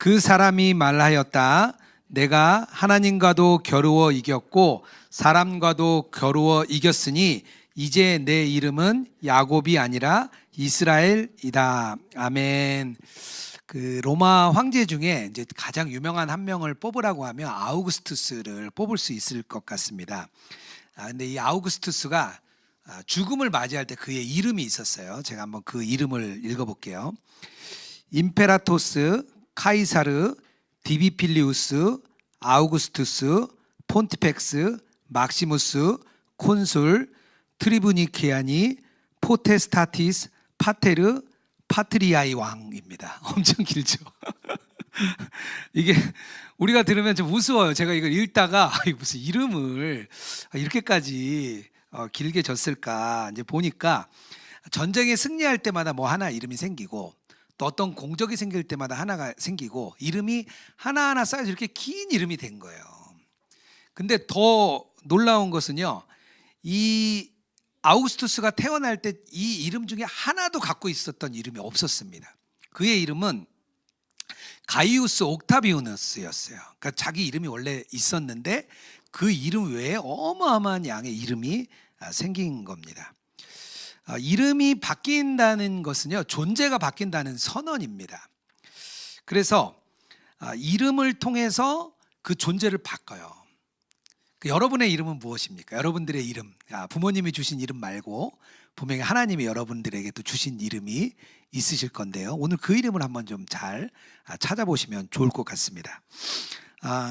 그 사람이 말하였다. 내가 하나님과도 겨루어 이겼고 사람과도 겨루어 이겼으니 이제 내 이름은 야곱이 아니라 이스라엘이다. 아멘. 그 로마 황제 중에 이제 가장 유명한 한 명을 뽑으라고 하면 아우구스투스를 뽑을 수 있을 것 같습니다. 근데 이 아우구스투스가 죽음을 맞이할 때 그의 이름이 있었어요. 제가 한번 그 이름을 읽어볼게요. 임페라토스, 카이사르, 디비필리우스, 아우구스투스, 폰티펙스, 막시무스, 콘술, 트리부니케아니, 포테스타티스, 파테르, 파트리아이 왕입니다. 엄청 길죠. 이게 우리가 들으면 좀 우스워요. 제가 이걸 읽다가 무슨 이름을 이렇게까지 길게 졌을까 이제 보니까 전쟁에 승리할 때마다 뭐 하나 이름이 생기고 또 어떤 공적이 생길 때마다 하나가 생기고 이름이 하나하나 쌓여서 이렇게 긴 이름이 된 거예요. 근데 더 놀라운 것은요, 이 아우구스투스가 태어날 때 이 이름 중에 하나도 갖고 있었던 이름이 없었습니다. 그의 이름은 가이우스 옥타비우누스였어요. 그러니까 자기 이름이 원래 있었는데 그 이름 외에 어마어마한 양의 이름이 생긴 겁니다. 이름이 바뀐다는 것은요, 존재가 바뀐다는 선언입니다. 그래서 이름을 통해서 그 존재를 바꿔요. 여러분의 이름은 무엇입니까? 여러분들의 이름, 부모님이 주신 이름 말고 분명히 하나님이 여러분들에게 또 주신 이름이 있으실 건데요. 오늘 그 이름을 한번 좀 잘 찾아보시면 좋을 것 같습니다.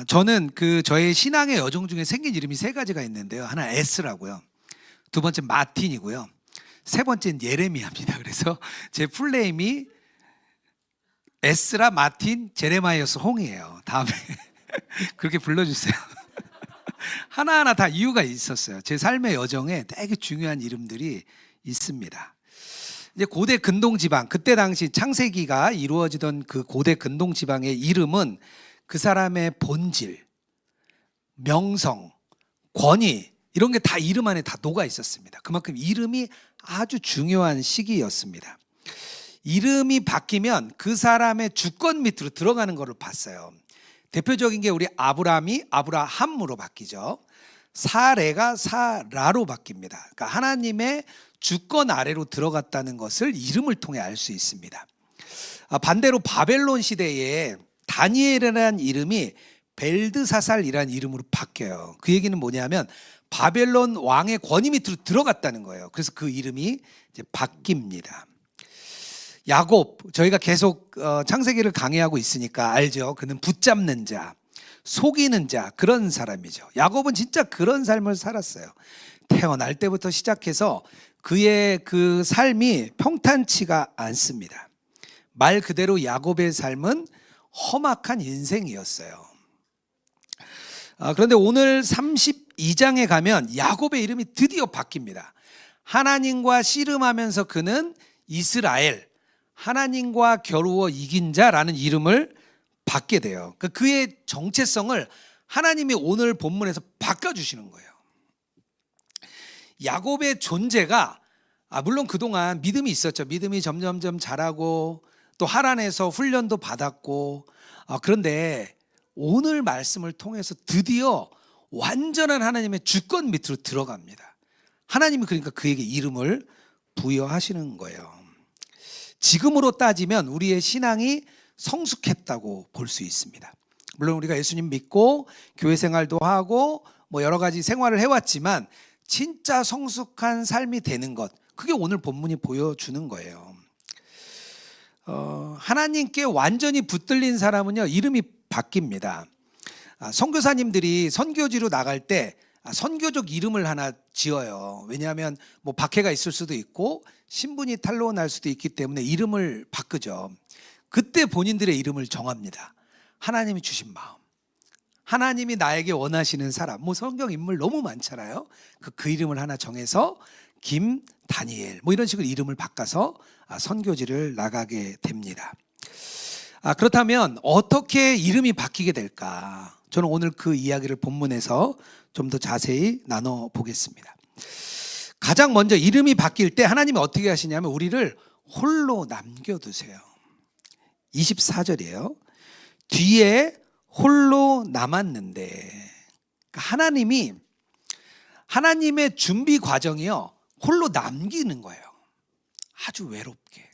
저는 저의 신앙의 여정 중에 생긴 이름이 세 가지가 있는데요. 하나 에스라고요. 두 번째 마틴이고요. 세 번째는 예레미야입니다. 그래서 제 풀네임이 에스라, 마틴, 제레마이어스, 홍이에요. 다음에 그렇게 불러주세요. 하나하나 다 이유가 있었어요. 제 삶의 여정에 되게 중요한 이름들이 있습니다. 이제 고대 근동 지방, 그때 당시 창세기가 이루어지던 그 고대 근동 지방의 이름은 그 사람의 본질, 명성, 권위 이런 게 다 이름 안에 다 녹아 있었습니다. 그만큼 이름이 아주 중요한 시기였습니다. 이름이 바뀌면 그 사람의 주권 밑으로 들어가는 것을 봤어요. 대표적인 게 우리 아브라함이 아브라함으로 바뀌죠. 사레가 사라로 바뀝니다. 그러니까 하나님의 주권 아래로 들어갔다는 것을 이름을 통해 알 수 있습니다. 반대로 바벨론 시대에 다니엘이라는 이름이 벨드사살이라는 이름으로 바뀌어요. 그 얘기는 뭐냐면 바벨론 왕의 권위 밑으로 들어갔다는 거예요. 그래서 그 이름이 이제 바뀝니다. 야곱, 저희가 계속 창세기를 강의하고 있으니까 알죠. 그는 붙잡는 자, 속이는 자, 그런 사람이죠. 야곱은 진짜 그런 삶을 살았어요. 태어날 때부터 시작해서 그의 그 삶이 평탄치가 않습니다. 말 그대로 야곱의 삶은 험악한 인생이었어요. 그런데 오늘 32장에 가면 야곱의 이름이 드디어 바뀝니다. 하나님과 씨름하면서 그는 이스라엘, 하나님과 겨루어 이긴 자라는 이름을 받게 돼요. 그의 정체성을 하나님이 오늘 본문에서 바꿔주시는 거예요. 야곱의 존재가 물론 그동안 믿음이 있었죠. 믿음이 점점점 자라고 또 하란에서 훈련도 받았고 그런데 오늘 말씀을 통해서 드디어 완전한 하나님의 주권 밑으로 들어갑니다. 하나님이 그러니까 그에게 이름을 부여하시는 거예요. 지금으로 따지면 우리의 신앙이 성숙했다고 볼 수 있습니다. 물론 우리가 예수님 믿고 교회 생활도 하고 뭐 여러 가지 생활을 해왔지만 진짜 성숙한 삶이 되는 것, 그게 오늘 본문이 보여주는 거예요. 하나님께 완전히 붙들린 사람은요, 이름이 바뀝니다. 선교사님들이 선교지로 나갈 때 선교적 이름을 하나 지어요. 왜냐하면 뭐 박해가 있을 수도 있고 신분이 탄로날 수도 있기 때문에 이름을 바꾸죠. 그때 본인들의 이름을 정합니다. 하나님이 주신 마음, 하나님이 나에게 원하시는 사람, 뭐 성경 인물 너무 많잖아요. 그 이름을 하나 정해서 김다니엘 뭐 이런 식으로 이름을 바꿔서 선교지를 나가게 됩니다. 그렇다면 어떻게 이름이 바뀌게 될까? 저는 오늘 그 이야기를 본문에서 좀 더 자세히 나눠보겠습니다. 가장 먼저 이름이 바뀔 때 하나님이 어떻게 하시냐면 우리를 홀로 남겨두세요. 24절이에요. 뒤에 홀로 남았는데, 그러니까 하나님의 준비 과정이요, 홀로 남기는 거예요. 아주 외롭게.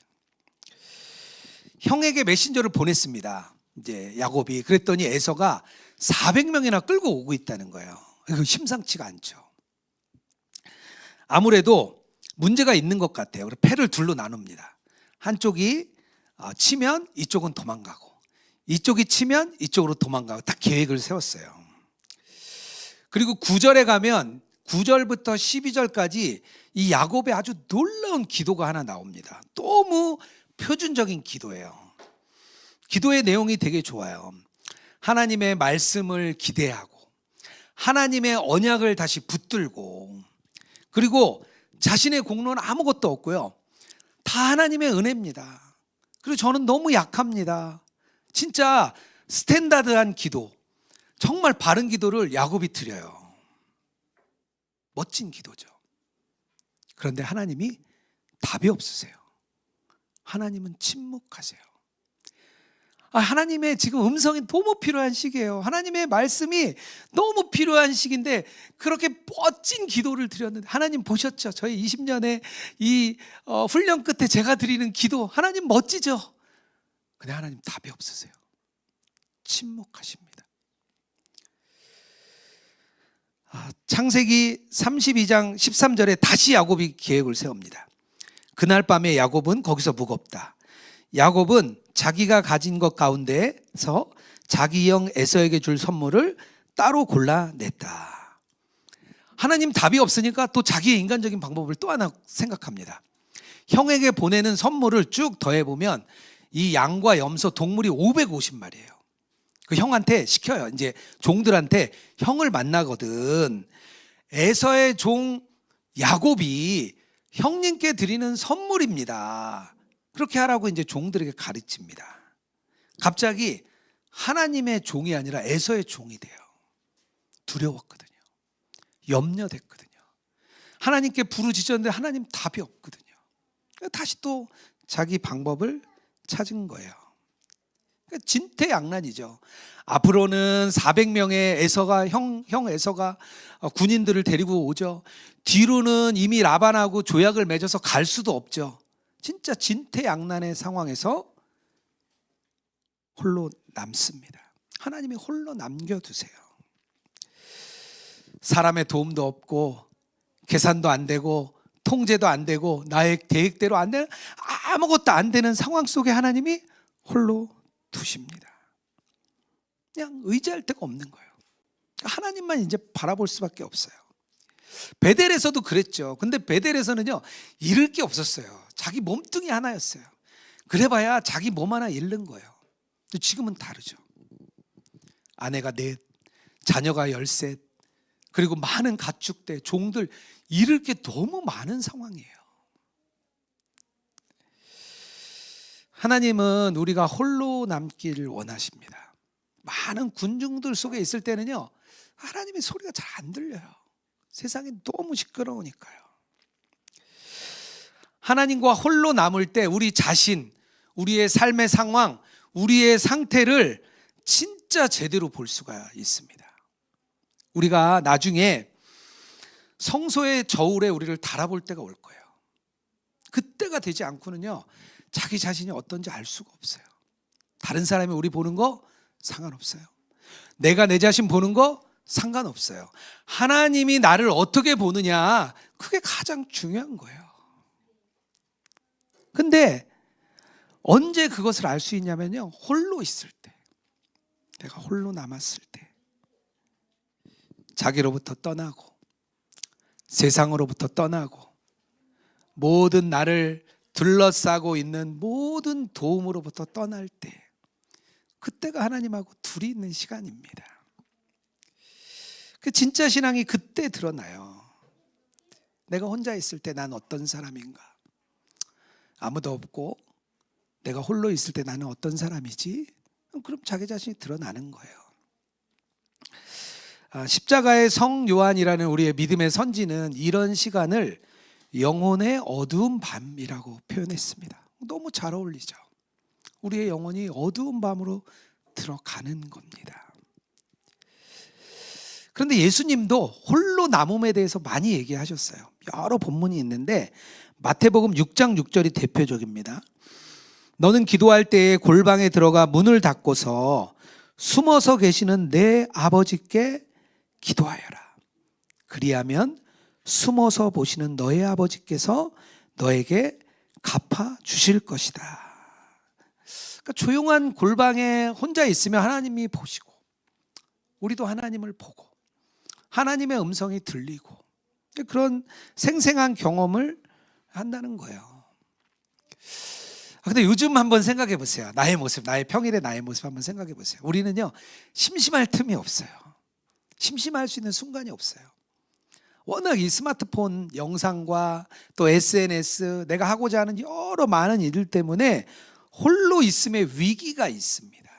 형에게 메신저를 보냈습니다. 이제 야곱이. 그랬더니 에서가 400명이나 끌고 오고 있다는 거예요. 이거 심상치가 않죠. 아무래도 문제가 있는 것 같아요. 그래서 패를 둘로 나눕니다. 한쪽이 치면 이쪽은 도망가고, 이쪽이 치면 이쪽으로 도망가고, 딱 계획을 세웠어요. 그리고 9절에 가면 9절부터 12절까지 이 야곱의 아주 놀라운 기도가 하나 나옵니다. 너무 표준적인 기도예요. 기도의 내용이 되게 좋아요. 하나님의 말씀을 기대하고, 하나님의 언약을 다시 붙들고, 그리고 자신의 공로는 아무것도 없고요, 다 하나님의 은혜입니다. 그리고 저는 너무 약합니다. 진짜 스탠다드한 기도, 정말 바른 기도를 야곱이 드려요. 멋진 기도죠. 그런데 하나님이 답이 없으세요. 하나님은 침묵하세요. 하나님의 지금 음성이 너무 필요한 시기예요. 하나님의 말씀이 너무 필요한 시기인데 그렇게 멋진 기도를 드렸는데, 하나님 보셨죠? 저희 20년의 이 훈련 끝에 제가 드리는 기도, 하나님 멋지죠? 근데 하나님 답이 없으세요. 침묵하십니다. 창세기 32장 13절에 다시 야곱이 계획을 세웁니다. 그날 밤에 야곱은 거기서 묵었다. 야곱은 자기가 가진 것 가운데서 자기 형 에서에게 줄 선물을 따로 골라냈다. 하나님 답이 없으니까 또 자기의 인간적인 방법을 또 하나 생각합니다. 형에게 보내는 선물을 쭉 더해보면 이 양과 염소, 동물이 550마리예요. 그 형한테 시켜요. 이제 종들한테 형을 만나거든, 에서의 종 야곱이 형님께 드리는 선물입니다. 그렇게 하라고 이제 종들에게 가르칩니다. 갑자기 하나님의 종이 아니라 에서의 종이 돼요. 두려웠거든요. 염려됐거든요. 하나님께 부르짖었는데 하나님 답이 없거든요. 다시 또 자기 방법을 찾은 거예요. 진퇴양난이죠. 앞으로는 400명의 형 에서가 군인들을 데리고 오죠. 뒤로는 이미 라반하고 조약을 맺어서 갈 수도 없죠. 진짜 진퇴양난의 상황에서 홀로 남습니다. 하나님이 홀로 남겨두세요. 사람의 도움도 없고, 계산도 안 되고, 통제도 안 되고, 나의 계획대로 안 되는, 아무것도 안 되는 상황 속에 하나님이 홀로 두십니다. 그냥 의지할 데가 없는 거예요. 하나님만 이제 바라볼 수밖에 없어요. 베델에서도 그랬죠. 근데 베델에서는요, 잃을 게 없었어요. 자기 몸뚱이 하나였어요. 그래봐야 자기 몸 하나 잃는 거예요. 근데 지금은 다르죠. 아내가 4, 자녀가 13, 그리고 많은 가축대, 종들, 잃을 게 너무 많은 상황이에요. 하나님은 우리가 홀로 남기를 원하십니다. 많은 군중들 속에 있을 때는요, 하나님의 소리가 잘 안 들려요. 세상이 너무 시끄러우니까요. 하나님과 홀로 남을 때 우리 자신, 우리의 삶의 상황, 우리의 상태를 진짜 제대로 볼 수가 있습니다. 우리가 나중에 성소의 저울에 우리를 달아볼 때가 올 거예요. 그때가 되지 않고는요, 자기 자신이 어떤지 알 수가 없어요. 다른 사람이 우리 보는 거 상관없어요. 내가 내 자신 보는 거 상관없어요. 하나님이 나를 어떻게 보느냐, 그게 가장 중요한 거예요. 근데 언제 그것을 알 수 있냐면요, 홀로 있을 때, 내가 홀로 남았을 때, 자기로부터 떠나고 세상으로부터 떠나고 모든 나를 둘러싸고 있는 모든 도움으로부터 떠날 때, 그때가 하나님하고 둘이 있는 시간입니다. 그 진짜 신앙이 그때 드러나요. 내가 혼자 있을 때 난 어떤 사람인가? 아무도 없고 내가 홀로 있을 때 나는 어떤 사람이지? 그럼 자기 자신이 드러나는 거예요. 십자가의 성 요한이라는 우리의 믿음의 선지는 이런 시간을 영혼의 어두운 밤이라고 표현했습니다. 너무 잘 어울리죠. 우리의 영혼이 어두운 밤으로 들어가는 겁니다. 그런데 예수님도 홀로 남음에 대해서 많이 얘기하셨어요. 여러 본문이 있는데 마태복음 6장 6절이 대표적입니다. 너는 기도할 때에 골방에 들어가 문을 닫고서 숨어서 계시는 내 아버지께 기도하여라. 그리하면 숨어서 보시는 너의 아버지께서 너에게 갚아 주실 것이다. 그러니까 조용한 골방에 혼자 있으면 하나님이 보시고, 우리도 하나님을 보고 하나님의 음성이 들리고, 그런 생생한 경험을 한다는 거예요. 근데 요즘 한번 생각해 보세요. 나의 모습, 나의 평일의 나의 모습 한번 생각해 보세요. 우리는요, 심심할 틈이 없어요. 심심할 수 있는 순간이 없어요. 워낙 이 스마트폰 영상과 또 SNS, 내가 하고자 하는 여러 많은 일들 때문에 홀로 있음의 위기가 있습니다.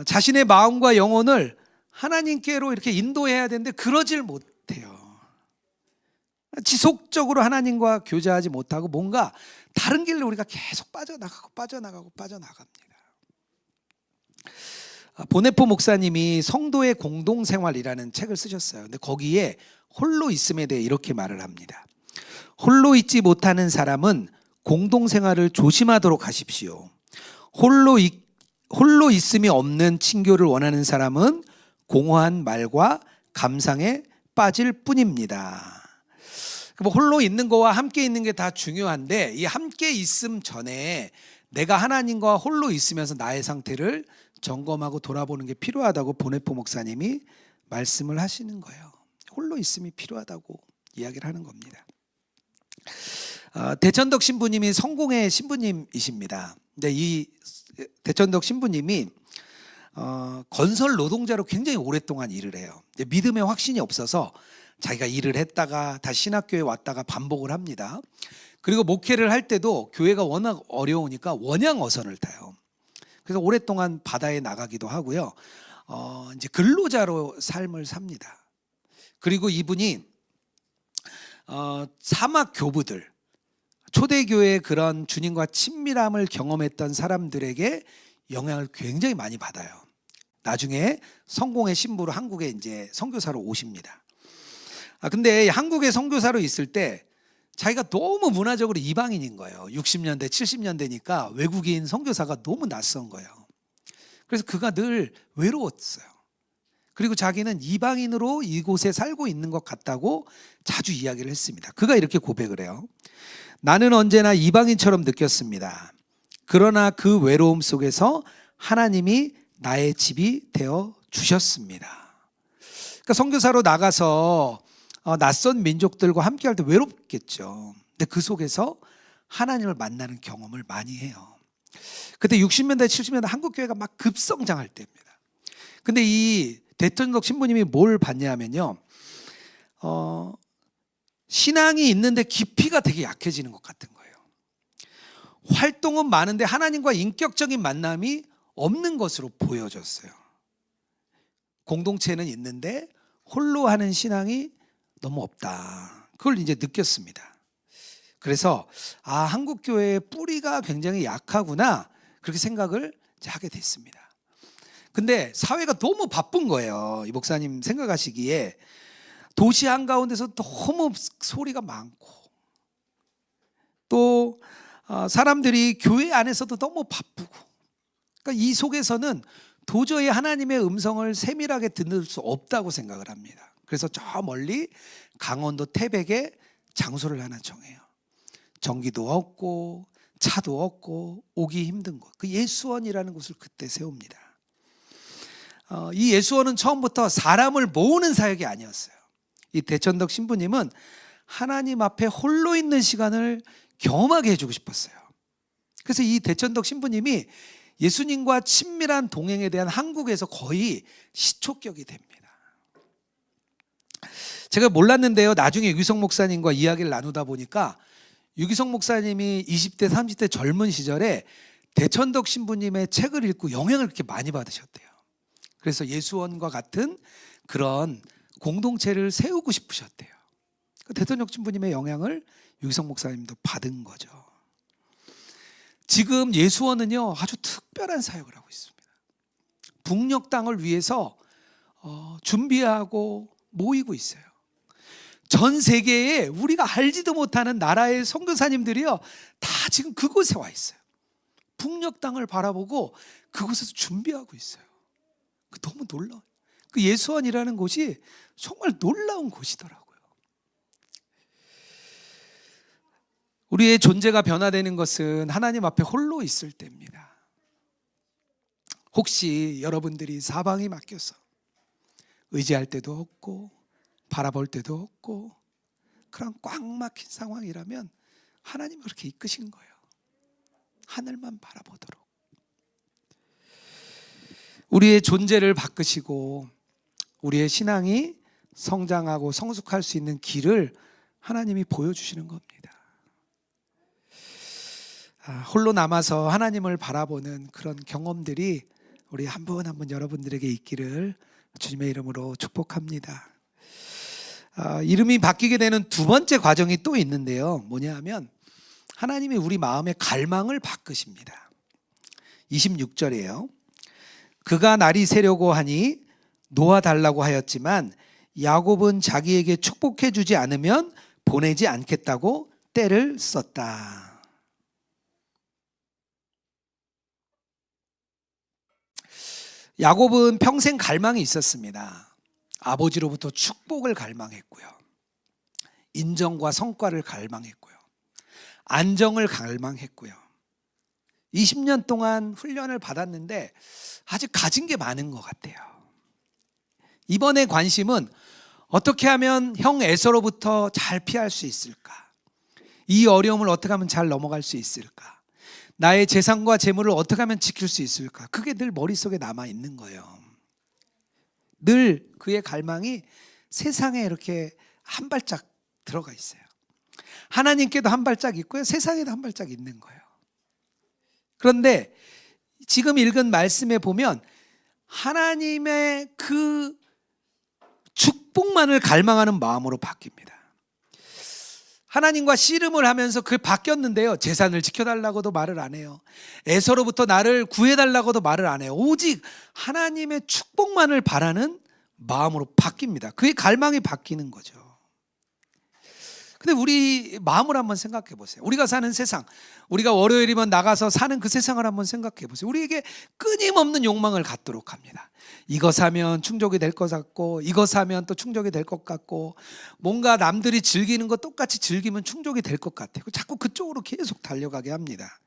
자신의 마음과 영혼을 하나님께로 이렇게 인도해야 되는데 그러질 못해요. 지속적으로 하나님과 교제하지 못하고 뭔가 다른 길로 우리가 계속 빠져나갑니다. 보네포 목사님이 성도의 공동생활이라는 책을 쓰셨어요. 근데 거기에 홀로 있음에 대해 이렇게 말을 합니다. 홀로 있지 못하는 사람은 공동생활을 조심하도록 하십시오. 홀로 있음이 없는 친교를 원하는 사람은 공허한 말과 감상에 빠질 뿐입니다. 홀로 있는 거와 함께 있는 게 다 중요한데, 이 함께 있음 전에 내가 하나님과 홀로 있으면서 나의 상태를 점검하고 돌아보는 게 필요하다고 보네포 목사님이 말씀을 하시는 거예요. 홀로 있음이 필요하다고 이야기를 하는 겁니다. 대천덕 신부님이 성공의 신부님이십니다. 근데 이 대천덕 신부님이 건설 노동자로 굉장히 오랫동안 일을 해요. 믿음에 확신이 없어서 자기가 일을 했다가 다시 신학교에 왔다가 반복을 합니다. 그리고 목회를 할 때도 교회가 워낙 어려우니까 원양어선을 타요. 그래서 오랫동안 바다에 나가기도 하고요. 이제 근로자로 삶을 삽니다. 그리고 이분이 사막 교부들, 초대교회의 그런 주님과 친밀함을 경험했던 사람들에게 영향을 굉장히 많이 받아요. 나중에 성공의 신부로 한국에 이제 선교사로 오십니다. 근데 한국에 선교사로 있을 때 자기가 너무 문화적으로 이방인인 거예요. 60년대, 70년대니까 외국인 선교사가 너무 낯선 거예요. 그래서 그가 늘 외로웠어요. 그리고 자기는 이방인으로 이곳에 살고 있는 것 같다고 자주 이야기를 했습니다. 그가 이렇게 고백을 해요. 나는 언제나 이방인처럼 느꼈습니다. 그러나 그 외로움 속에서 하나님이 나의 집이 되어 주셨습니다. 그러니까 선교사로 나가서 낯선 민족들과 함께할 때 외롭겠죠. 근데 그 속에서 하나님을 만나는 경험을 많이 해요. 그때 60년대, 70년대 한국 교회가 막 급성장할 때입니다. 근데 이 대천덕 신부님이 뭘 봤냐면요, 신앙이 있는데 깊이가 되게 약해지는 것 같은 거예요. 활동은 많은데 하나님과 인격적인 만남이 없는 것으로 보여졌어요. 공동체는 있는데 홀로 하는 신앙이 너무 없다. 그걸 이제 느꼈습니다. 그래서 한국 교회의 뿌리가 굉장히 약하구나, 그렇게 생각을 이제 하게 됐습니다. 근데 사회가 너무 바쁜 거예요. 이 목사님 생각하시기에 도시 한가운데서 너무 소리가 많고, 또 사람들이 교회 안에서도 너무 바쁘고, 그러니까 이 속에서는 도저히 하나님의 음성을 세밀하게 듣는 수 없다고 생각을 합니다. 그래서 저 멀리 강원도 태백에 장소를 하나 정해요. 전기도 없고 차도 없고 오기 힘든 곳, 그 예수원이라는 곳을 그때 세웁니다. 이 예수원은 처음부터 사람을 모으는 사역이 아니었어요. 이 대천덕 신부님은 하나님 앞에 홀로 있는 시간을 경험하게 해주고 싶었어요. 그래서 이 대천덕 신부님이 예수님과 친밀한 동행에 대한 한국에서 거의 시초격이 됩니다. 제가 몰랐는데요, 나중에 유기성 목사님과 이야기를 나누다 보니까 유기성 목사님이 20대 30대 젊은 시절에 대천덕 신부님의 책을 읽고 영향을 그렇게 많이 받으셨대요. 그래서 예수원과 같은 그런 공동체를 세우고 싶으셨대요. 대천덕 신부님의 영향을 유기성 목사님도 받은 거죠. 지금 예수원은요 아주 특별한 사역을 하고 있습니다. 북녘 땅을 위해서 준비하고 모이고 있어요. 전 세계에 우리가 알지도 못하는 나라의 선교사님들이요 다 지금 그곳에 와 있어요. 북녘 땅을 바라보고 그곳에서 준비하고 있어요. 너무 놀라워요. 그 예수원이라는 곳이 정말 놀라운 곳이더라고요. 우리의 존재가 변화되는 것은 하나님 앞에 홀로 있을 때입니다. 혹시 여러분들이 사방이 막혀서 의지할 때도 없고 바라볼 때도 없고 그런 꽉 막힌 상황이라면 하나님이 그렇게 이끄신 거예요. 하늘만 바라보도록. 우리의 존재를 바꾸시고 우리의 신앙이 성장하고 성숙할 수 있는 길을 하나님이 보여주시는 겁니다. 홀로 남아서 하나님을 바라보는 그런 경험들이 우리 한 분 한 분 여러분들에게 있기를 주님의 이름으로 축복합니다. 이름이 바뀌게 되는 두 번째 과정이 또 있는데요. 뭐냐 하면 하나님이 우리 마음의 갈망을 바꾸십니다. 26절이에요. 그가 날이 새려고 하니 놓아달라고 하였지만 야곱은 자기에게 축복해 주지 않으면 보내지 않겠다고 때를 썼다. 야곱은 평생 갈망이 있었습니다. 아버지로부터 축복을 갈망했고요. 인정과 성과를 갈망했고요. 안정을 갈망했고요. 20년 동안 훈련을 받았는데 아직 가진 게 많은 것 같아요. 이번에 관심은 어떻게 하면 형 에서로부터 잘 피할 수 있을까? 이 어려움을 어떻게 하면 잘 넘어갈 수 있을까? 나의 재산과 재물을 어떻게 하면 지킬 수 있을까? 그게 늘 머릿속에 남아 있는 거예요. 늘 그의 갈망이 세상에 이렇게 한 발짝 들어가 있어요. 하나님께도 한 발짝 있고요. 세상에도 한 발짝 있는 거예요. 그런데 지금 읽은 말씀에 보면 하나님의 그 축복만을 갈망하는 마음으로 바뀝니다. 하나님과 씨름을 하면서 그게 바뀌었는데요. 재산을 지켜달라고도 말을 안 해요. 에서로부터 나를 구해달라고도 말을 안 해요. 오직 하나님의 축복만을 바라는 마음으로 바뀝니다. 그의 갈망이 바뀌는 거죠. 근데 우리 마음을 한번 생각해 보세요. 우리가 사는 세상, 우리가 월요일이면 나가서 사는 그 세상을 한번 생각해 보세요. 우리에게 끊임없는 욕망을 갖도록 합니다. 이거 사면 충족이 될 것 같고, 이거 사면 또 충족이 될 것 같고, 뭔가 남들이 즐기는 거 똑같이 즐기면 충족이 될 것 같아요. 자꾸 그쪽으로 계속 달려가게 합니다.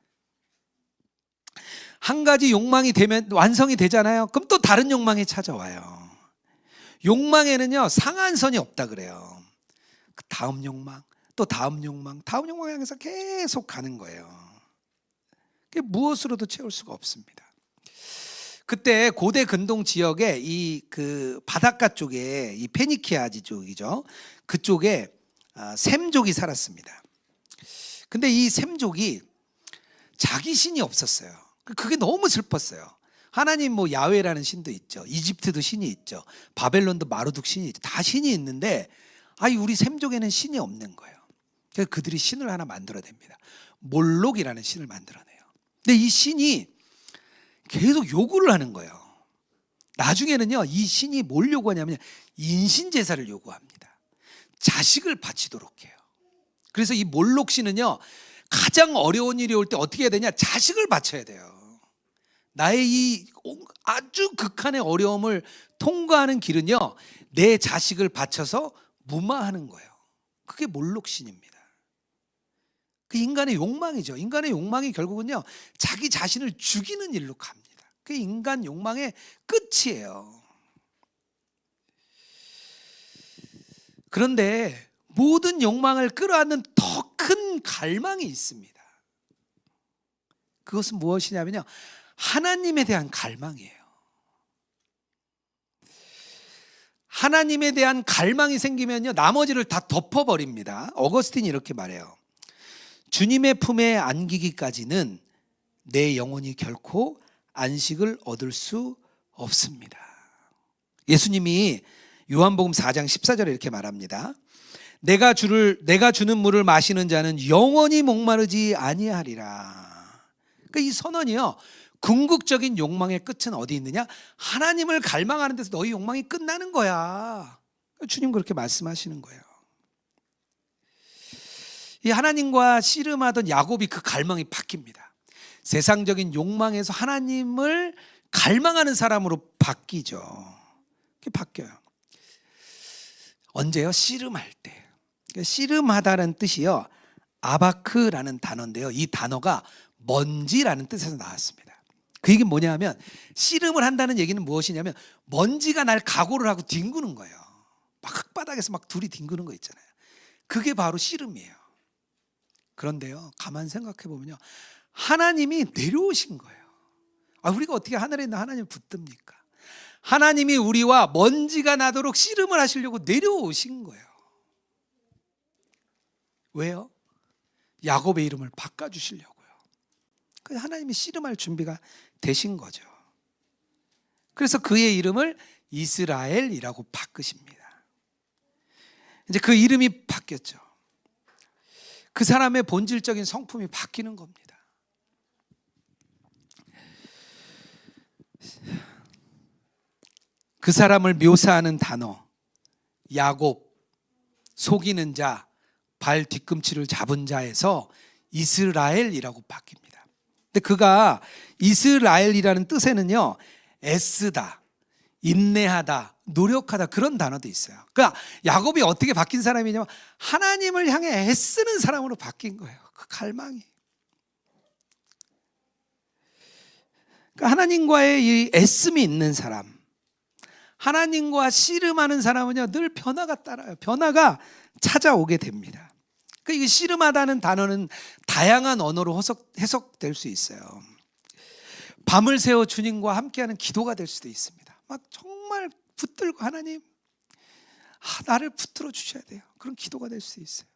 한 가지 욕망이 되면 완성이 되잖아요. 그럼 또 다른 욕망이 찾아와요. 욕망에는요 상한선이 없다 그래요. 다음 욕망, 또 다음 욕망, 다음 욕망을 향해서 계속 가는 거예요. 그게 무엇으로도 채울 수가 없습니다. 그때 고대 근동 지역에 이 그 바닷가 쪽에 이 페니키아지 쪽이죠. 그쪽에 셈족이 살았습니다. 근데 이 셈족이 자기 신이 없었어요. 그게 너무 슬펐어요. 하나님 뭐 야훼라는 신도 있죠. 이집트도 신이 있죠. 바벨론도 마르둑 신이 있죠. 다 신이 있는데 우리 셈족에는 신이 없는 거예요. 그래서 그들이 신을 하나 만들어냅니다. 몰록이라는 신을 만들어내요. 근데 이 신이 계속 요구를 하는 거예요. 나중에는요 이 신이 뭘 요구하냐면 인신제사를 요구합니다. 자식을 바치도록 해요. 그래서 이 몰록 신은요 가장 어려운 일이 올 때 어떻게 해야 되냐, 자식을 바쳐야 돼요. 나의 이 아주 극한의 어려움을 통과하는 길은요 내 자식을 바쳐서 무마하는 거예요. 그게 몰록신입니다. 그 인간의 욕망이죠. 인간의 욕망이 결국은요 자기 자신을 죽이는 일로 갑니다. 그게 인간 욕망의 끝이에요. 그런데 모든 욕망을 끌어안는 더 큰 갈망이 있습니다. 그것은 무엇이냐면요 하나님에 대한 갈망이에요. 하나님에 대한 갈망이 생기면요 나머지를 다 덮어버립니다. 어거스틴이 이렇게 말해요. 주님의 품에 안기기까지는 내 영혼이 결코 안식을 얻을 수 없습니다. 예수님이 요한복음 4장 14절에 이렇게 말합니다. 내가 주는 물을 마시는 자는 영원히 목마르지 아니하리라. 이 선언이요, 궁극적인 욕망의 끝은 어디 있느냐? 하나님을 갈망하는 데서 너희 욕망이 끝나는 거야. 주님 그렇게 말씀하시는 거예요. 이 하나님과 씨름하던 야곱이 그 갈망이 바뀝니다. 세상적인 욕망에서 하나님을 갈망하는 사람으로 바뀌죠. 그게 바뀌어요. 언제요? 씨름할 때. 씨름하다는 뜻이요, 아바크라는 단어인데요, 이 단어가 먼지라는 뜻에서 나왔습니다. 그 얘기는 뭐냐면, 씨름을 한다는 얘기는 무엇이냐면 먼지가 날 각오를 하고 뒹구는 거예요. 막 흙바닥에서 막 둘이 뒹구는 거 있잖아요. 그게 바로 씨름이에요. 그런데요, 가만 생각해 보면요, 하나님이 내려오신 거예요. 우리가 어떻게 하늘에 있는 하나님을 붙듭니까? 하나님이 우리와 먼지가 나도록 씨름을 하시려고 내려오신 거예요. 왜요? 야곱의 이름을 바꿔주시려고요. 하나님이 씨름할 준비가 되신 거죠. 그래서 그의 이름을 이스라엘이라고 바꾸십니다. 이제 그 이름이 바뀌었죠. 그 사람의 본질적인 성품이 바뀌는 겁니다. 그 사람을 묘사하는 단어, 야곱, 속이는 자, 발 뒤꿈치를 잡은 자에서 이스라엘이라고 바뀝니다. 근데 그가 이스라엘이라는 뜻에는요, 애쓰다, 인내하다, 노력하다, 그런 단어도 있어요. 그러니까 야곱이 어떻게 바뀐 사람이냐면 하나님을 향해 애쓰는 사람으로 바뀐 거예요. 그 갈망이. 그러니까 하나님과의 이 애씀이 있는 사람, 하나님과 씨름하는 사람은요, 늘 변화가 따라요. 변화가 찾아오게 됩니다. 그러니까 이 씨름하다는 단어는 다양한 언어로 해석될 수 있어요. 밤을 새워 주님과 함께하는 기도가 될 수도 있습니다. 막 정말 붙들고 하나님, 나를 붙들어 주셔야 돼요. 그런 기도가 될 수 있어요.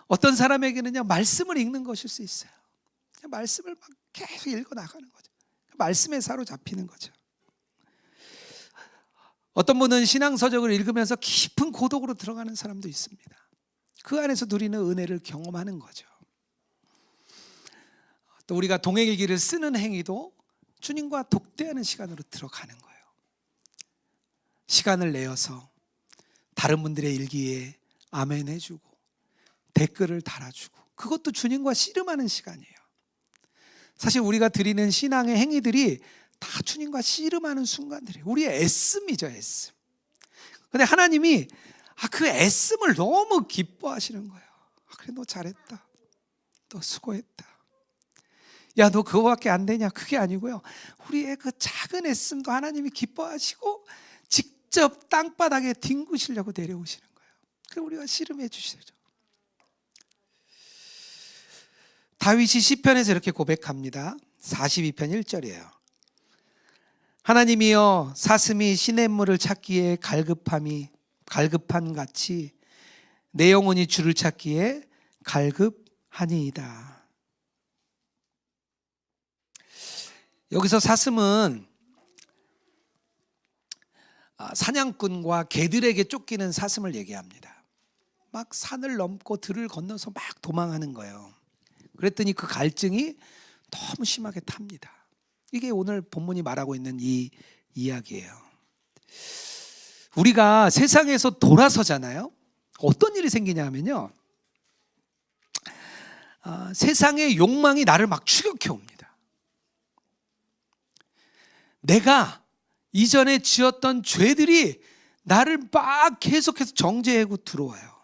어떤 사람에게는요, 말씀을 읽는 것일 수 있어요. 말씀을 막 계속 읽어 나가는 거죠. 말씀에 사로잡히는 거죠. 어떤 분은 신앙서적을 읽으면서 깊은 고독으로 들어가는 사람도 있습니다. 그 안에서 누리는 은혜를 경험하는 거죠. 또 우리가 동행일기를 쓰는 행위도 주님과 독대하는 시간으로 들어가는 거예요. 시간을 내어서 다른 분들의 일기에 아멘 해주고 댓글을 달아주고, 그것도 주님과 씨름하는 시간이에요. 사실 우리가 드리는 신앙의 행위들이 다 주님과 씨름하는 순간들이에요. 우리의 애씀이죠, 애씀. 근데 하나님이 그 애씀을 너무 기뻐하시는 거예요. 그래, 너 잘했다, 너 수고했다, 야, 너 그거밖에 안 되냐, 그게 아니고요, 우리의 그 작은 애씀도 하나님이 기뻐하시고 직접 땅바닥에 뒹구시려고 내려오시는 거예요. 그럼 우리가 씨름해 주시죠. 다윗이 시편에서 이렇게 고백합니다. 42편 1절이에요. 하나님이여, 사슴이 시냇물을 찾기에 갈급한 같이 내 영혼이 주를 찾기에 갈급하니이다. 여기서 사슴은 사냥꾼과 개들에게 쫓기는 사슴을 얘기합니다. 막 산을 넘고 들을 건너서 막 도망하는 거예요. 그랬더니 그 갈증이 너무 심하게 탑니다. 이게 오늘 본문이 말하고 있는 이 이야기예요. 우리가 세상에서 돌아서잖아요. 어떤 일이 생기냐 하면요, 세상의 욕망이 나를 막 추격해 옵니다. 내가 이전에 지었던 죄들이 나를 막 계속해서 정죄하고 들어와요.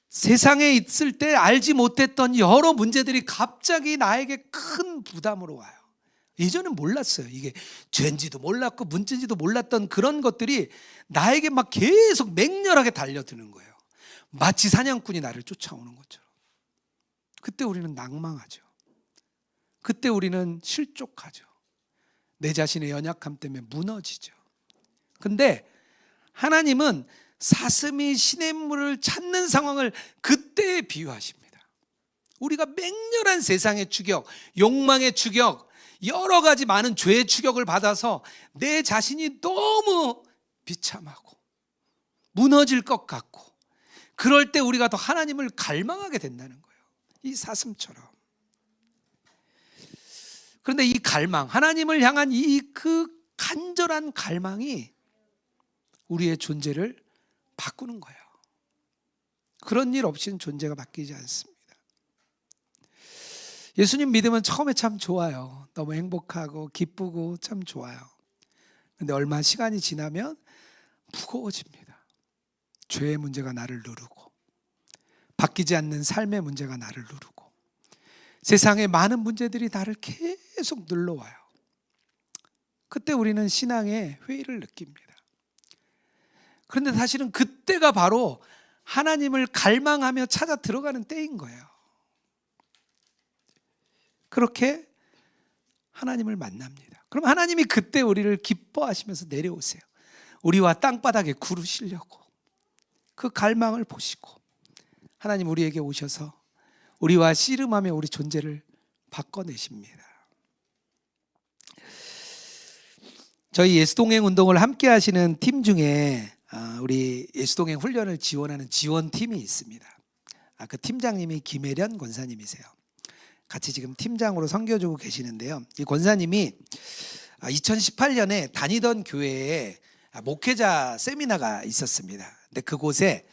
세상에 있을 때 알지 못했던 여러 문제들이 갑자기 나에게 큰 부담으로 와요. 예전엔 몰랐어요. 이게 죄인지도 몰랐고 문제인지도 몰랐던 그런 것들이 나에게 막 계속 맹렬하게 달려드는 거예요. 마치 사냥꾼이 나를 쫓아오는 것처럼. 그때 우리는 낭망하죠. 그때 우리는 실족하죠. 내 자신의 연약함 때문에 무너지죠. 근데 하나님은 사슴이 시냇물을 찾는 상황을 그때에 비유하십니다. 우리가 맹렬한 세상의 추격, 욕망의 추격, 여러 가지 많은 죄의 추격을 받아서 내 자신이 너무 비참하고 무너질 것 같고, 그럴 때 우리가 더 하나님을 갈망하게 된다는 거예요. 이 사슴처럼. 그런데 이 갈망, 하나님을 향한 이 그 간절한 갈망이 우리의 존재를 바꾸는 거예요. 그런 일 없이는 존재가 바뀌지 않습니다. 예수님 믿으면 처음에 참 좋아요. 너무 행복하고 기쁘고 참 좋아요. 근데 얼마 시간이 지나면 무거워집니다. 죄의 문제가 나를 누르고, 바뀌지 않는 삶의 문제가 나를 누르고, 세상의 많은 문제들이 나를 계속 눌러와요. 그때 우리는 신앙의 회의를 느낍니다. 그런데 사실은 그때가 바로 하나님을 갈망하며 찾아 들어가는 때인 거예요. 그렇게 하나님을 만납니다. 그럼 하나님이 그때 우리를 기뻐하시면서 내려오세요. 우리와 땅바닥에 구르시려고. 그 갈망을 보시고 하나님 우리에게 오셔서 우리와 씨름하며 우리 존재를 바꿔내십니다. 저희 예수동행 운동을 함께 하시는 팀 중에 우리 예수동행 훈련을 지원하는 지원팀이 있습니다. 그 팀장님이 김혜련 권사님이세요. 같이 지금 팀장으로 섬겨주고 계시는데요. 이 권사님이 2018년에 다니던 교회에 목회자 세미나가 있었습니다. 근데 그곳에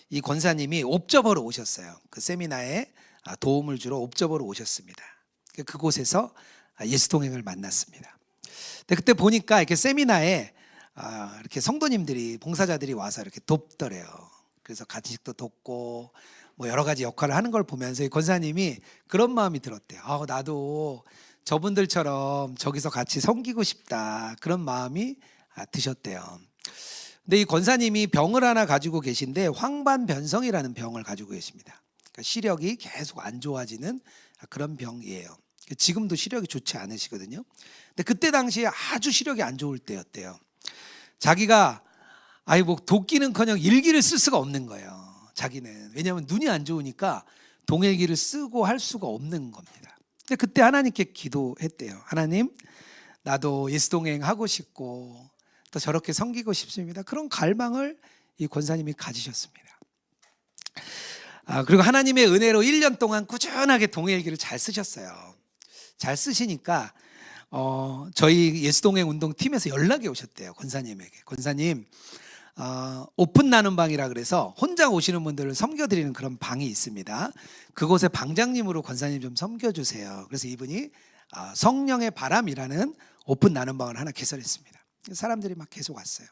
이 권사님이 옵저버로 오셨어요. 그 세미나에 도움을 주러 옵저버로 오셨습니다. 그곳에서 예수동행을 만났습니다. 근데 그때 보니까 이렇게 세미나에 이렇게 성도님들이, 봉사자들이 와서 이렇게 돕더래요. 그래서 간식도 돕고 뭐 여러 가지 역할을 하는 걸 보면서 이 권사님이 그런 마음이 들었대요. 나도 저분들처럼 저기서 같이 섬기고 싶다, 그런 마음이 드셨대요. 근데 이 권사님이 병을 하나 가지고 계신데 황반변성이라는 병을 가지고 계십니다. 그러니까 시력이 계속 안 좋아지는 그런 병이에요. 지금도 시력이 좋지 않으시거든요. 근데 그때 당시에 아주 시력이 안 좋을 때였대요. 자기가 돕기는커녕 일기를 쓸 수가 없는 거예요. 자기는. 왜냐하면 눈이 안 좋으니까 동일기를 쓰고 할 수가 없는 겁니다. 근데 그때 하나님께 기도했대요. 하나님, 나도 예수동행 하고 싶고 또 저렇게 섬기고 싶습니다. 그런 갈망을 이 권사님이 가지셨습니다. 그리고 하나님의 은혜로 1년 동안 꾸준하게 동일기를 잘 쓰셨어요. 잘 쓰시니까 저희 예수동행 운동팀에서 연락이 오셨대요. 권사님에게. 권사님, 오픈 나눔 방이라 그래서 혼자 오시는 분들을 섬겨드리는 그런 방이 있습니다. 그곳에 방장님으로 권사님 좀 섬겨주세요. 그래서 이분이 성령의 바람이라는 오픈 나눔 방을 하나 개설했습니다. 사람들이 막 계속 왔어요.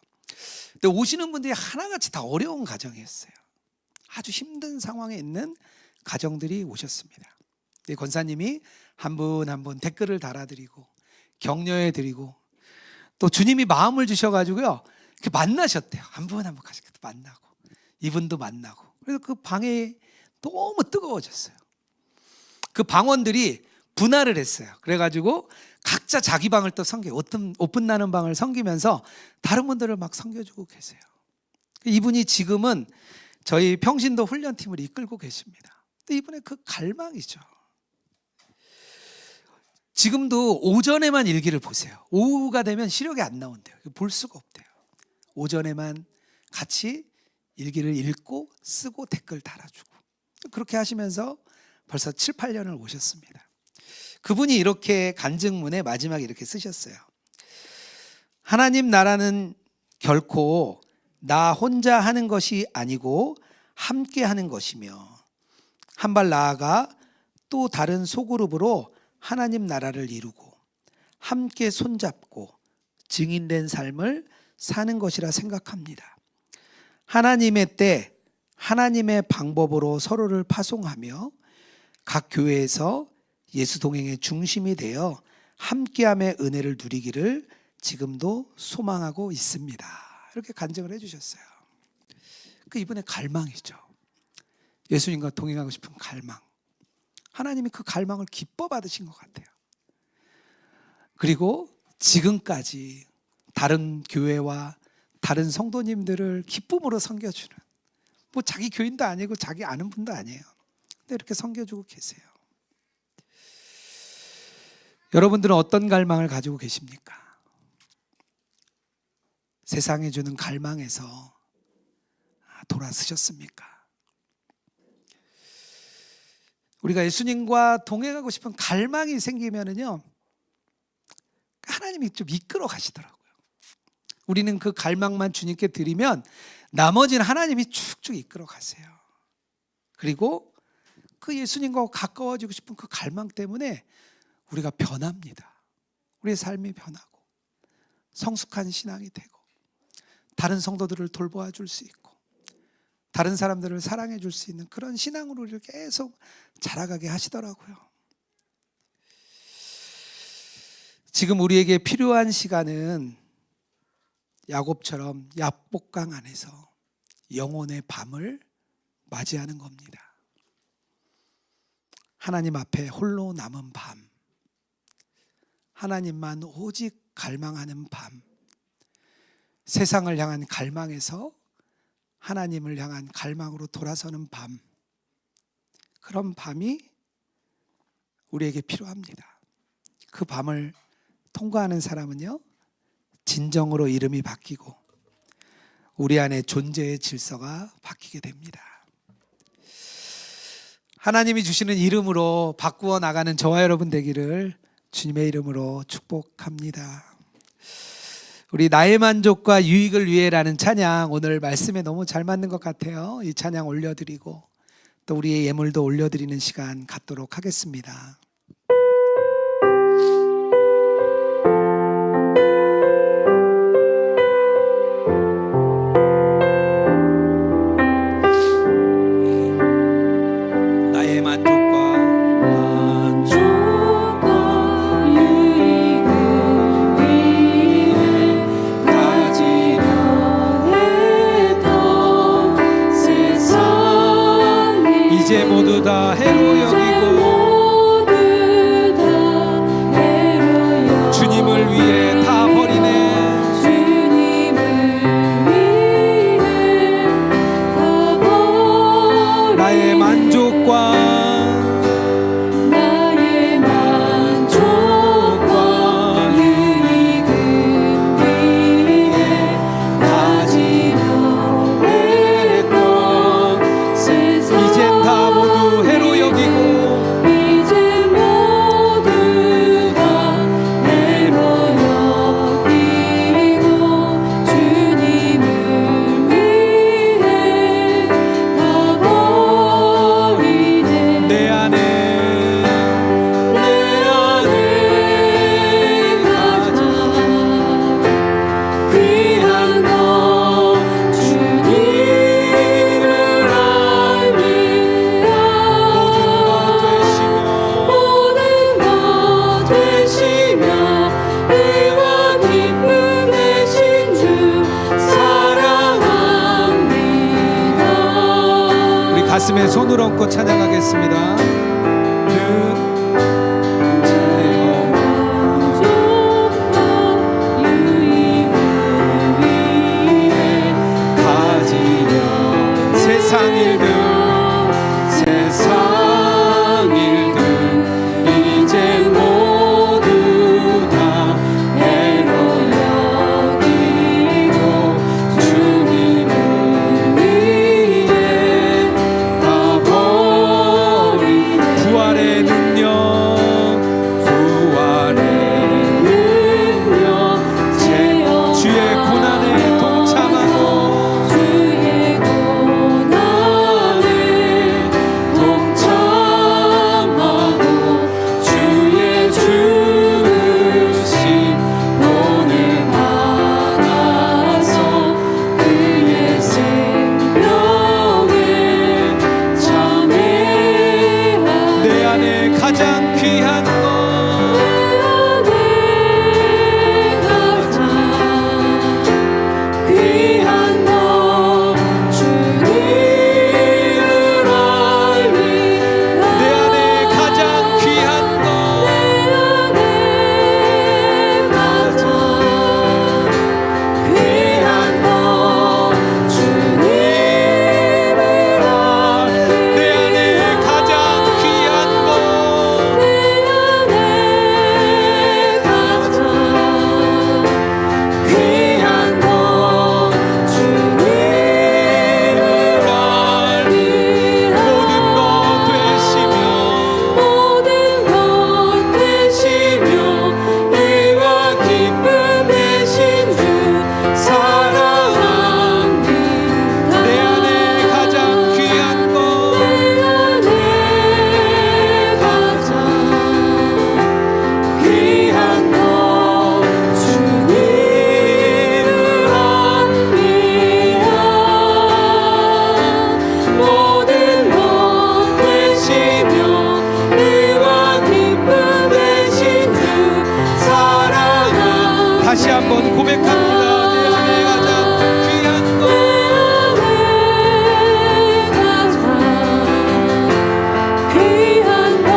근데 오시는 분들이 하나같이 다 어려운 가정이었어요. 아주 힘든 상황에 있는 가정들이 오셨습니다. 권사님이 한 분 한 분 댓글을 달아드리고 격려해드리고 또 주님이 마음을 주셔가지고요, 이렇게 만나셨대요. 한 분 한 분 같이 만나고 이분도 만나고. 그래서 그 방에 너무 뜨거워졌어요. 그 방원들이 분할을 했어요. 그래가지고 각자 자기 방을 또 섬겨요. 오픈 나눔 방을 섬기면서 다른 분들을 막 섬겨주고 계세요. 이분이 지금은 저희 평신도 훈련팀을 이끌고 계십니다. 근데 이분의 그 갈망이죠. 지금도 오전에만 일기를 보세요. 오후가 되면 시력이 안 나온대요. 볼 수가 없대요. 오전에만 같이 일기를 읽고 쓰고 댓글 달아주고 그렇게 하시면서 벌써 7, 8년을 오셨습니다. 그분이 이렇게 간증문에 마지막에 이렇게 쓰셨어요. 하나님 나라는 결코 나 혼자 하는 것이 아니고 함께 하는 것이며 한 발 나아가 또 다른 소그룹으로 하나님 나라를 이루고 함께 손잡고 증인된 삶을 사는 것이라 생각합니다. 하나님의 때 하나님의 방법으로 서로를 파송하며 각 교회에서 예수 동행의 중심이 되어 함께함의 은혜를 누리기를 지금도 소망하고 있습니다. 이렇게 간증을 해주셨어요. 그 이분의 갈망이죠. 예수님과 동행하고 싶은 갈망. 하나님이 그 갈망을 기뻐 받으신 것 같아요. 그리고 지금까지 다른 교회와 다른 성도님들을 기쁨으로 섬겨주는, 뭐 자기 교인도 아니고 자기 아는 분도 아니에요. 근데 이렇게 섬겨주고 계세요. 여러분들은 어떤 갈망을 가지고 계십니까? 세상에 주는 갈망에서 돌아서셨습니까? 우리가 예수님과 동행하고 싶은 갈망이 생기면은요, 하나님이 좀 이끌어 가시더라고요. 우리는 그 갈망만 주님께 드리면 나머지는 하나님이 쭉쭉 이끌어 가세요. 그리고 그 예수님과 가까워지고 싶은 그 갈망 때문에 우리가 변합니다. 우리의 삶이 변하고 성숙한 신앙이 되고 다른 성도들을 돌보아 줄 수 있고 다른 사람들을 사랑해 줄 수 있는 그런 신앙으로 우리를 계속 자라가게 하시더라고요. 지금 우리에게 필요한 시간은 야곱처럼 야복강 안에서 영혼의 밤을 맞이하는 겁니다. 하나님 앞에 홀로 남은 밤, 하나님만 오직 갈망하는 밤, 세상을 향한 갈망에서 하나님을 향한 갈망으로 돌아서는 밤, 그런 밤이 우리에게 필요합니다. 그 밤을 통과하는 사람은요, 진정으로 이름이 바뀌고 우리 안에 존재의 질서가 바뀌게 됩니다. 하나님이 주시는 이름으로 바꾸어 나가는 저와 여러분 되기를 주님의 이름으로 축복합니다. 우리 나의 만족과 유익을 위해라는 찬양, 오늘 말씀에 너무 잘 맞는 것 같아요. 이 찬양 올려드리고 또 우리의 예물도 올려드리는 시간 갖도록 하겠습니다. 이제 모두 다 해로 여기고 주님을 위해 다 버리네. 나의 만족과 유익을 위해 가지려 했던 이젠 다 모두 해로 여기고 이제 모두 다 해로 여기고 주님을 위해 다 버리네. 내 안에 가장 귀한 것 주님을 알미라. 모든 것 되시며 의와 기쁨 되신 주 사랑합니다. 우리 가슴에 손을 얹고 찬양하겠습니다. 세상 일들 이제 모두 다 해로 여기고 주님을 위해 다 버리네. 다시 한번 고백합니다. 내 안에 가장 귀한 것, 귀한 것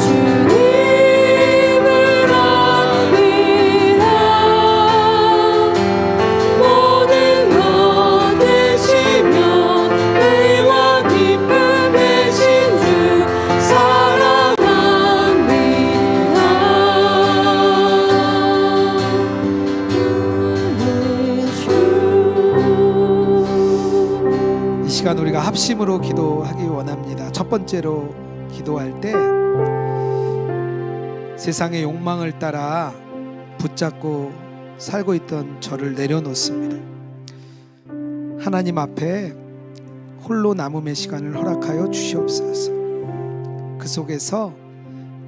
주님을 압니다. 모든 것 되시며 의와 기쁨 되신 주 사랑합니다. 이 시간 우리가 합심으로 기도하기 원합니다. 첫 번째로 기도할 때 세상의 욕망을 따라 붙잡고 살고 있던 저를 내려놓습니다. 하나님 앞에 홀로 남음의 시간을 허락하여 주시옵소서. 그 속에서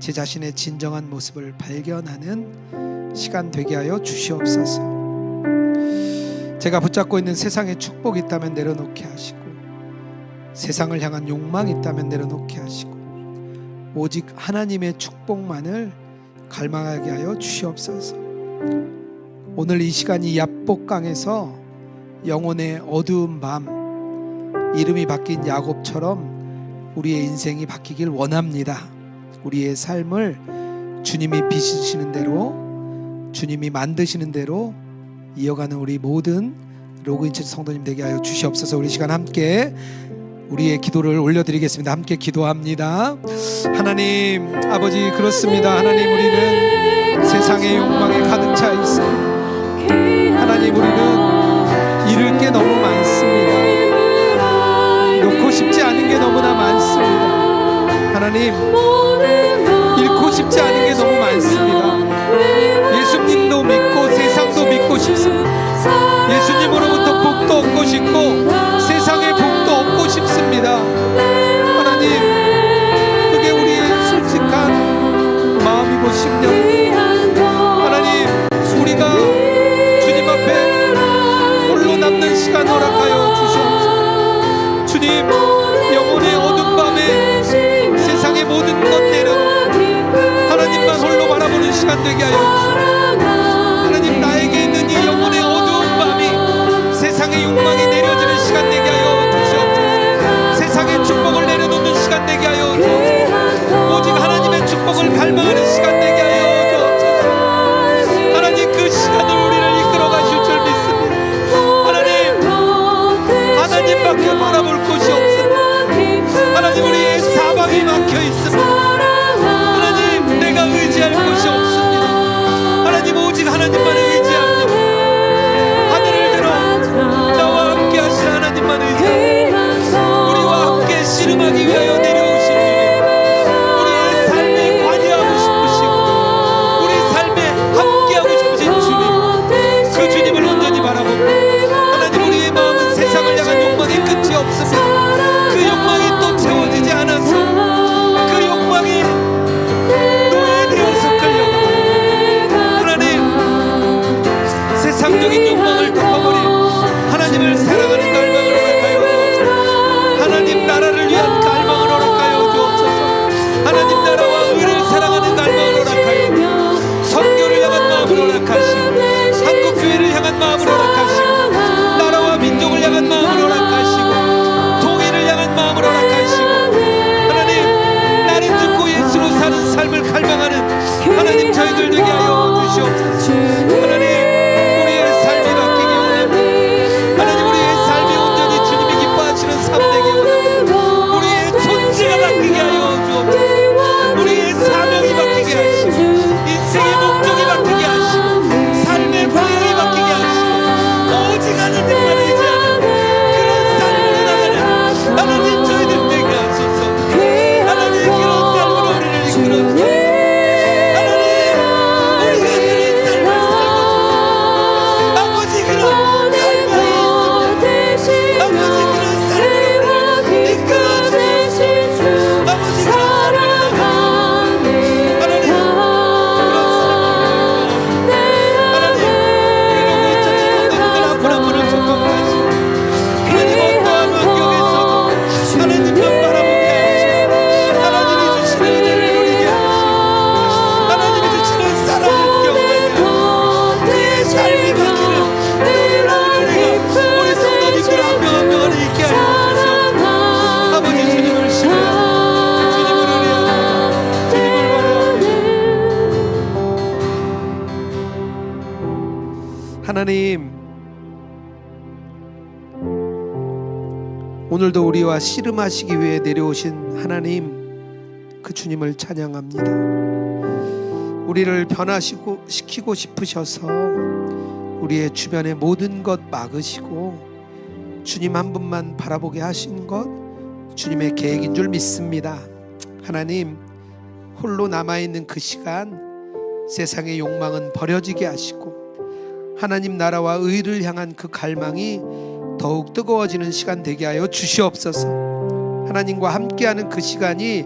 제 자신의 진정한 모습을 발견하는 시간 되게 하여 주시옵소서. 제가 붙잡고 있는 세상의 축복이 있다면 내려놓게 하시고, 세상을 향한 욕망이 있다면 내려놓게 하시고, 오직 하나님의 축복만을 갈망하게 하여 주시옵소서. 오늘 이 시간이 야복강에서 영혼의 어두운 밤, 이름이 바뀐 야곱처럼 우리의 인생이 바뀌길 원합니다. 우리의 삶을 주님이 빚으시는 대로, 주님이 만드시는 대로 이어가는 우리 모든 로그인처치 성도님 되게 하여 주시옵소서. 우리 시간 함께 우리의 기도를 올려드리겠습니다. 함께 기도합니다. 하나님 아버지, 그렇습니다. 하나님, 우리는 세상의 욕망에 가득 차 있습니다. 하나님, 우리는 잃을 게 너무 많습니다. 놓고 싶지 않은 게 너무나 많습니다. 하나님, 잃고 싶지 않은 게 너무 많습니다. 예수님도 믿고 세상도 믿고 싶습니다. 예수님으로부터 복도 얻고 싶고 세상의 복도 얻고 싶습니다. 하나님, 그게 우리의 솔직한 마음이고 심령. 하나님, 우리가 주님 앞에 홀로 남는 시간 허락하여 주시옵소서. 주님, 영혼의 어둠 밤에 세상의 모든 것 내려놓고 하나님만 홀로 바라보는 시간 되게 하여 주시옵소서. 하나님, 나에게 있는 이 영혼의 어두운 밤이 세상의 욕망이 내려지는 시간 되게 하여 주시옵소서. 세상의 축복을 내려놓는 시간 되게 하여 주옵소서. 오직 하나님의 축복을 갈망하는 시간 되게 하여 주옵소서. 하나님, 그 시간을 우리를 이끌어 가실 줄 믿습니다. 하나님, 하나님밖에 바라볼 곳이 없습니다. 하나님, 우리의 사방이 막혀 있습니다. 하나님, 내가 의지할 곳이 없습니다. 하나님, 오직 하나님만 의지합니다. 하늘을 들어 나와 함께 하신 하나님만 의지합니다. 우리와 함께 씨름하기 위하여 내려오신 주님, 우리의 삶에 관여하고 싶으시고 우리 삶에 함께하고 싶으신 주님, 그 주님을 온전히 바라봅니다. 하나님, 우리의 마음은 세상을 향한 욕망이 끝이 없습니다. 그 욕망이 또 채워지지 않아서 그 욕망이 노예되어서 끌려가. 하나님, 하나님, 오늘도 우리와 씨름하시기 위해 내려오신 하나님, 그 주님을 찬양합니다. 우리를 변화시키고 싶으셔서 우리의 주변의 모든 것 막으시고 주님 한 분만 바라보게 하신 것 주님의 계획인 줄 믿습니다. 하나님, 홀로 남아있는 그 시간 세상의 욕망은 버려지게 하시고 하나님 나라와 의를 향한 그 갈망이 더욱 뜨거워지는 시간 되게 하여 주시옵소서. 하나님과 함께하는 그 시간이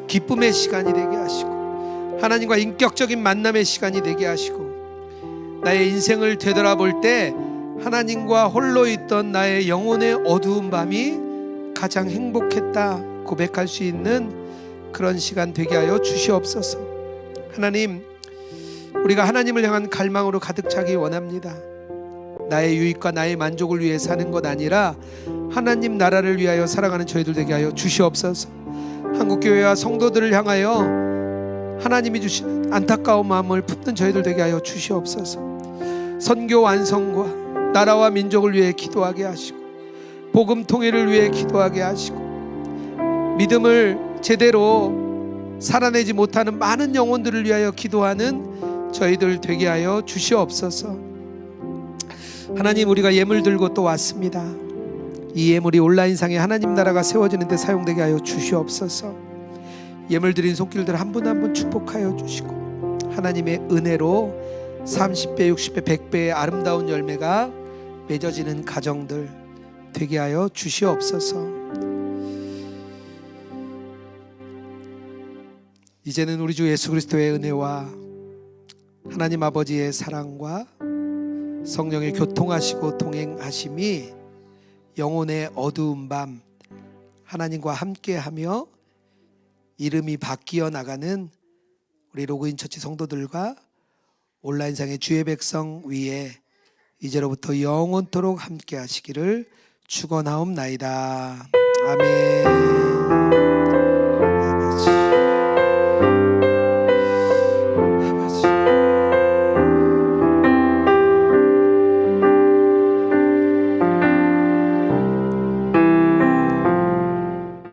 기쁨의 시간이 되게 하시고 하나님과 인격적인 만남의 시간이 되게 하시고 나의 인생을 되돌아볼 때 하나님과 홀로 있던 나의 영혼의 어두운 밤이 가장 행복했다 고백할 수 있는 그런 시간 되게 하여 주시옵소서. 하나님, 우리가 하나님을 향한 갈망으로 가득 차기 원합니다. 나의 유익과 나의 만족을 위해 사는 것 아니라 하나님 나라를 위하여 살아가는 저희들 되게 하여 주시옵소서. 한국교회와 성도들을 향하여 하나님이 주시는 안타까운 마음을 품는 저희들 되게 하여 주시옵소서. 선교 완성과 나라와 민족을 위해 기도하게 하시고 복음 통일을 위해 기도하게 하시고 믿음을 제대로 살아내지 못하는 많은 영혼들을 위하여 기도하는 저희들 되게 하여 주시옵소서. 하나님, 우리가 예물 들고 또 왔습니다. 이 예물이 온라인상에 하나님 나라가 세워지는 데 사용되게 하여 주시옵소서. 예물 드린 손길들 한 분 한 분 축복하여 주시고 하나님의 은혜로 30배, 60배, 100배의 아름다운 열매가 맺어지는 가정들 되게 하여 주시옵소서. 이제는 우리 주 예수 그리스도의 은혜와 하나님 아버지의 사랑과 성령의 교통하시고 동행하심이 영혼의 어두운 밤 하나님과 함께하며 이름이 바뀌어 나가는 우리 로그인 처치 성도들과 온라인상의 주의 백성 위에 이제로부터 영원토록 함께 하시기를 축원하옵나이다. 아멘.